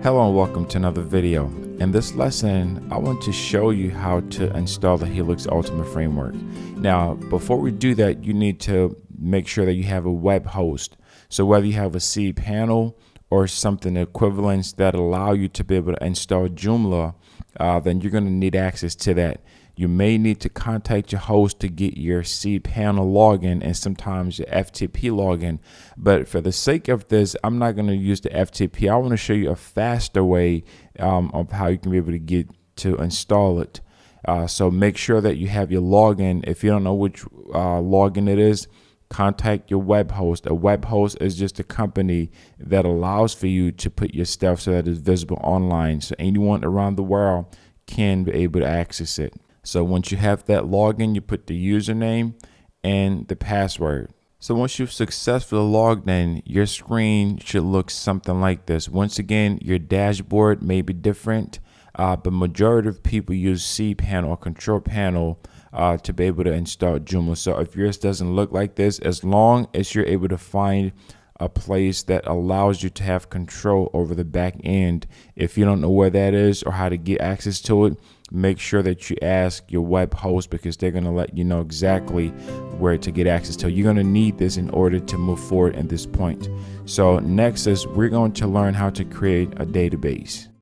Hello and welcome to another video. In this lesson, I want to show you how to install the Helix Ultimate Framework. Now, before we do that, you need to make sure that you have a web host. So whether you have a cPanel or something equivalent that allow you to be able to install Joomla, then you're going to need access to that. You may need to contact your host to get your cPanel login and sometimes your FTP login. But for the sake of this, I'm not going to use the FTP. I want to show you a faster way of how you can be able to get to install it. So make sure that you have your login. If you don't know which login it is, contact your web host. A web host is just a company that allows for you to put your stuff so that it's visible online. So anyone around the world can be able to access it. So once you have that login, you put the username and the password. So once you've successfully logged in, your screen should look something like this. Once again, your dashboard may be different, but majority of people use cPanel or control panel to be able to install Joomla. So if yours doesn't look like this, as long as you're able to find a place that allows you to have control over the back end. If you don't know where that is or how to get access to it, make sure that you ask your web host because they're going to let you know exactly where to get access to. You're going to need this in order to move forward at this point. So next is we're going to learn how to create a database.